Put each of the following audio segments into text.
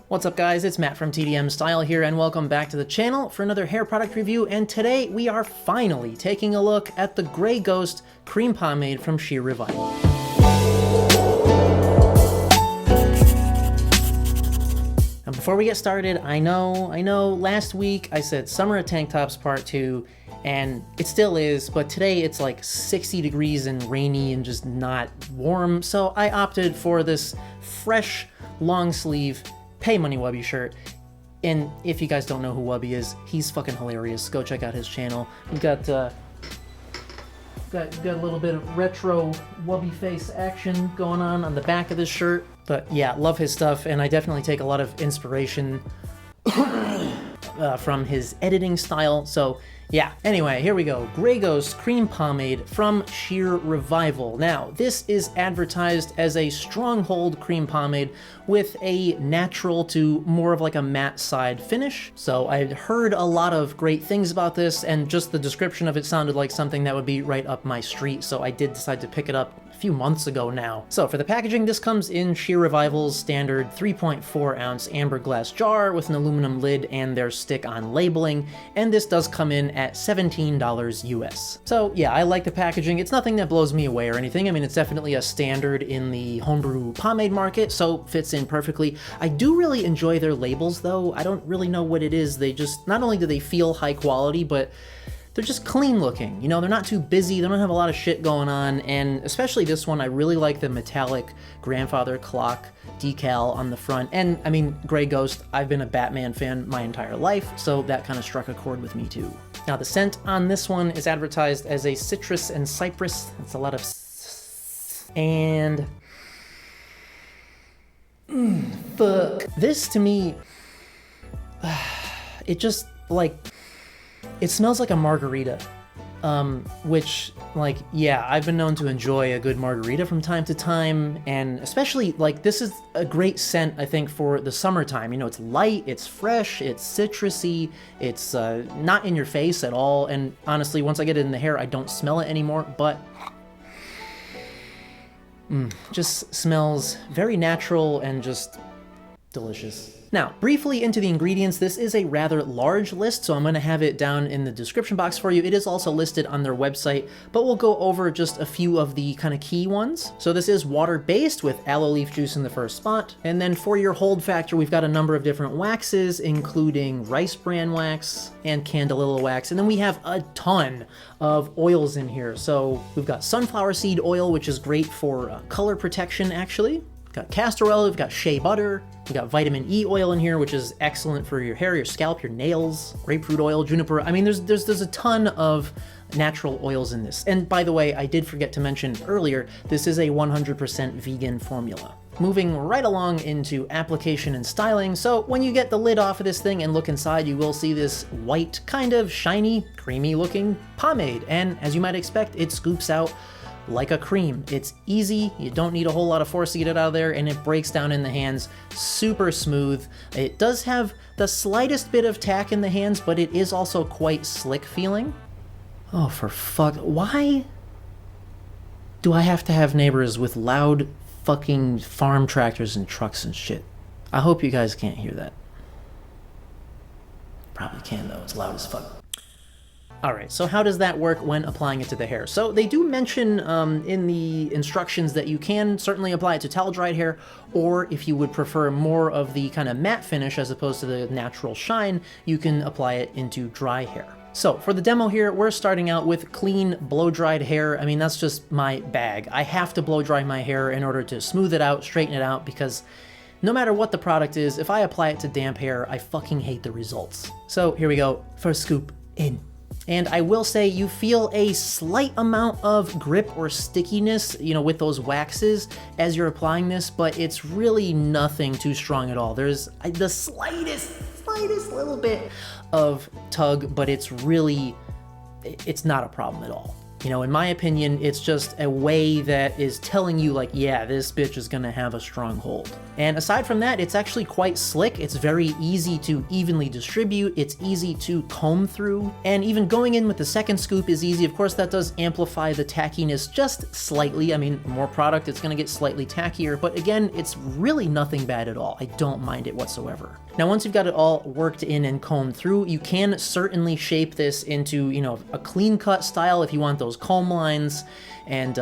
What's up guys, it's Matt from TDM Style here and welcome back to the channel for another hair product review, and today we are finally taking a look at the Gray Ghost Cream Pomade from Shear Revival. And before we get started, I know, last week I said Summer of Tank Tops Part 2, and it still is, but today it's like 60 degrees and rainy and just not warm, so I opted for this fresh, long sleeve, Pay Money Wubby shirt. And if you guys don't know who Wubby is, he's fucking hilarious. Go check out his channel. We've got a little bit of retro Wubby face action going on the back of this shirt. But yeah, love his stuff, and I definitely take a lot of inspiration from his editing style. So yeah, anyway, here we go. Gray Ghost Cream Pomade from Shear Revival. Now, this is advertised as a stronghold cream pomade with a natural to more of like a matte side finish. So I heard a lot of great things about this, and just the description of it sounded like something that would be right up my street, so I did decide to pick it up a few months ago now. So for the packaging, this comes in Shear Revival's standard 3.4 ounce amber glass jar with an aluminum lid and their stick-on labeling, and this does come in at $17 US. So yeah, I like the packaging. It's nothing that blows me away or anything. I mean, it's definitely a standard in the homebrew pomade market, so fits in perfectly. I do really enjoy their labels though. I don't really know what it is. They just, not only do they feel high quality, but they're just clean looking. You know, they're not too busy, they don't have a lot of shit going on, and especially this one, I really like the metallic grandfather clock decal on the front. And I mean, Gray Ghost, I've been a Batman fan my entire life, so that kind of struck a chord with me too. Now the scent on this one is advertised as a citrus and cypress. It's a lot of and fuck. This to me, it just like, it smells like a margarita, which, like, yeah, I've been known to enjoy a good margarita from time to time, and especially, like, this is a great scent, I think, for the summertime. You know, it's light, it's fresh, it's citrusy, it's not in your face at all, and honestly, once I get it in the hair, I don't smell it anymore, but just smells very natural and just delicious. Now, briefly into the ingredients, this is a rather large list, so I'm going to have it down in the description box for you. It is also listed on their website, but we'll go over just a few of the kind of key ones. So this is water-based with aloe leaf juice in the first spot. And then for your hold factor, we've got a number of different waxes, including rice bran wax and Candelilla wax. And then we have a ton of oils in here. So we've got sunflower seed oil, which is great for color protection, actually. We've got castor oil, we've got shea butter, we got vitamin E oil in here, which is excellent for your hair, your scalp, your nails, grapefruit oil, juniper. I mean, there's a ton of natural oils in this. And by the way, I did forget to mention earlier, this is a 100% vegan formula. Moving right along into application and styling. So when you get the lid off of this thing and look inside, you will see this white, kind of shiny, creamy looking pomade. And as you might expect, it scoops out like a cream. It's easy, you don't need a whole lot of force to get it out of there, and it breaks down in the hands super smooth. It does have the slightest bit of tack in the hands, but it is also quite slick feeling. Oh, for fuck, why do I have to have neighbors with loud fucking farm tractors and trucks and shit? I hope you guys can't hear that. Probably can though, it's loud as fuck. Alright, so how does that work when applying it to the hair? So they do mention in the instructions that you can certainly apply it to towel-dried hair, or if you would prefer more of the kind of matte finish as opposed to the natural shine, you can apply it into dry hair. So for the demo here, we're starting out with clean blow-dried hair. I mean, that's just my bag. I have to blow-dry my hair in order to smooth it out, straighten it out, because no matter what the product is, if I apply it to damp hair, I fucking hate the results. So here we go, first scoop in. And I will say you feel a slight amount of grip or stickiness, you know, with those waxes as you're applying this, but it's really nothing too strong at all. There's the slightest little bit of tug, but it's not a problem at all. You know, in my opinion, it's just a way that is telling you like, yeah, this bitch is gonna have a strong hold. And aside from that, it's actually quite slick. It's very easy to evenly distribute. It's easy to comb through. And even going in with the second scoop is easy. Of course, that does amplify the tackiness just slightly. I mean, more product, it's gonna get slightly tackier, but again, it's really nothing bad at all. I don't mind it whatsoever. Now, once you've got it all worked in and combed through, you can certainly shape this into, you know, a clean cut style if you want those comb lines, and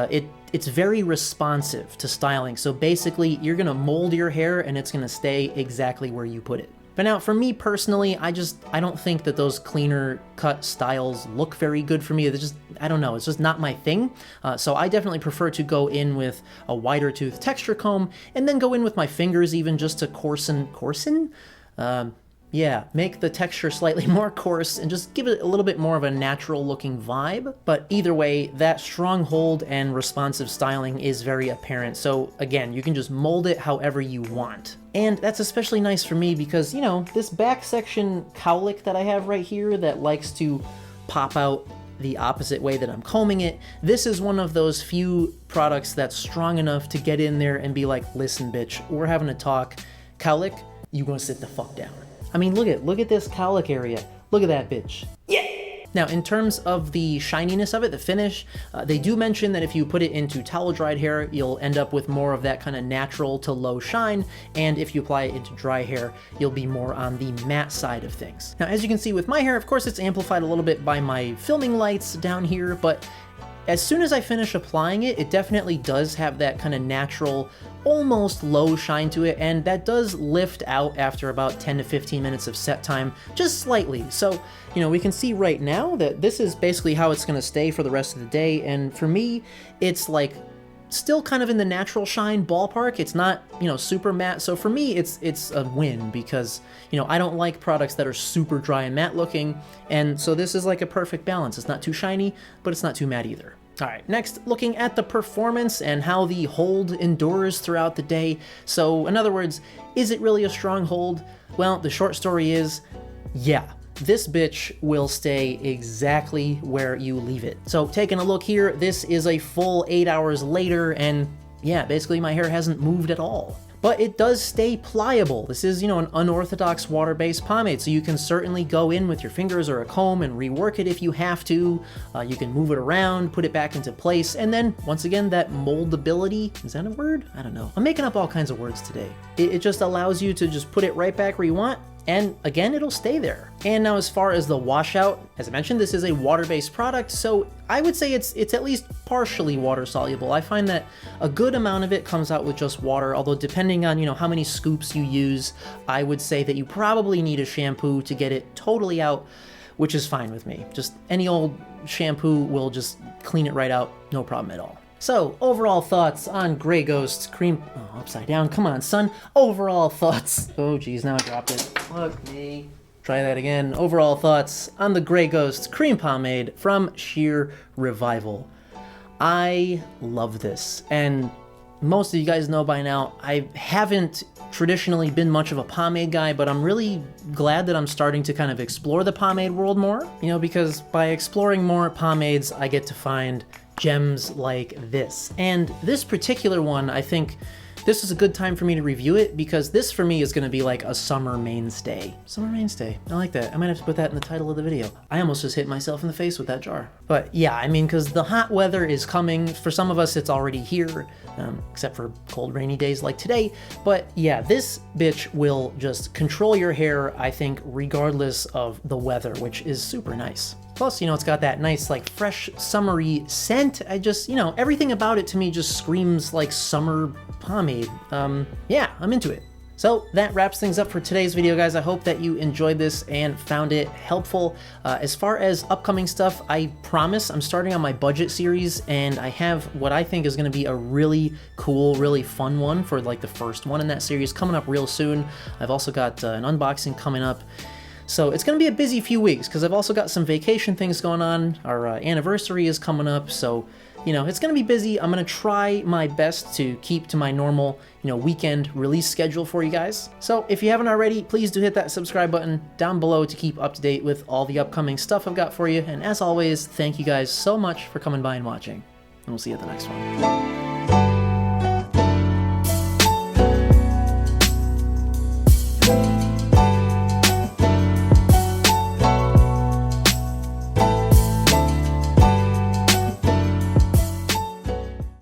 it's very responsive to styling. So basically, you're gonna mold your hair and it's gonna stay exactly where you put it. But now, for me personally, I don't think that those cleaner cut styles look very good for me. They're just, I don't know, it's just not my thing. So I definitely prefer to go in with a wider tooth texture comb, and then go in with my fingers even just to coarsen? Yeah, make the texture slightly more coarse and just give it a little bit more of a natural looking vibe. But either way, that strong hold and responsive styling is very apparent. So again, you can just mold it however you want. And that's especially nice for me because, you know, this back section cowlick that I have right here that likes to pop out the opposite way that I'm combing it, this is one of those few products that's strong enough to get in there and be like, listen, bitch, we're having a talk. Cowlick, you gonna sit the fuck down. I mean, look at this cowlick area. Look at that bitch. Yeah! Now, in terms of the shininess of it, the finish, they do mention that if you put it into towel-dried hair, you'll end up with more of that kind of natural to low shine, and if you apply it into dry hair, you'll be more on the matte side of things. Now, as you can see with my hair, of course, it's amplified a little bit by my filming lights down here, but as soon as I finish applying it, it definitely does have that kind of natural, almost low shine to it, and that does lift out after about 10 to 15 minutes of set time, just slightly. So, you know, we can see right now that this is basically how it's gonna stay for the rest of the day, and for me, it's like still kind of in the natural shine ballpark. It's not, you know, super matte. So for me, it's a win because, you know, I don't like products that are super dry and matte looking. And so this is like a perfect balance. It's not too shiny, but it's not too matte either. All right, next, looking at the performance and how the hold endures throughout the day. So in other words, is it really a strong hold? Well, the short story is, yeah. This bitch will stay exactly where you leave it. So taking a look here, this is a full 8 hours later, and yeah, basically my hair hasn't moved at all. But it does stay pliable. This is, you know, an unorthodox water-based pomade, so you can certainly go in with your fingers or a comb and rework it if you have to. You can move it around, put it back into place, and then, once again, that moldability, is that a word? I don't know. I'm making up all kinds of words today. It just allows you to just put it right back where you want, and again, it'll stay there. And now as far as the washout, as I mentioned, this is a water-based product, so I would say it's at least partially water soluble. I find that a good amount of it comes out with just water, although depending on, you know, how many scoops you use, I would say that you probably need a shampoo to get it totally out, which is fine with me. Just any old shampoo will just clean it right out, no problem at all. So, overall thoughts on Gray Ghost cream, oh, upside down, come on, son. Overall thoughts, oh geez, now I dropped it. Fuck me. Try that again. Overall thoughts on the Gray Ghost cream pomade from Shear Revival. I love this, and most of you guys know by now, I haven't traditionally been much of a pomade guy, but I'm really glad that I'm starting to kind of explore the pomade world more, you know, because by exploring more pomades, I get to find gems like this. And this particular one, I think this is a good time for me to review it because this for me is going to be like a summer mainstay. Summer mainstay. I like that. I might have to put that in the title of the video. I almost just hit myself in the face with that jar. But yeah, I mean, because the hot weather is coming. For some of us, it's already here, except for cold, rainy days like today. But yeah, this bitch will just control your hair, I think, regardless of the weather, which is super nice. Plus, you know, it's got that nice, like, fresh, summery scent. I just, you know, everything about it to me just screams like summer pomade. Yeah, I'm into it. So that wraps things up for today's video, guys. I hope that you enjoyed this and found it helpful. As far as upcoming stuff, I promise I'm starting on my budget series, and I have what I think is going to be a really cool, really fun one for like the first one in that series coming up real soon. I've also got an unboxing coming up. So it's going to be a busy few weeks because I've also got some vacation things going on. Our anniversary is coming up, so you know, it's gonna be busy. I'm gonna try my best to keep to my normal, you know, weekend release schedule for you guys. So if you haven't already, please do hit that subscribe button down below to keep up to date with all the upcoming stuff I've got for you. And as always, thank you guys so much for coming by and watching. And we'll see you at the next one.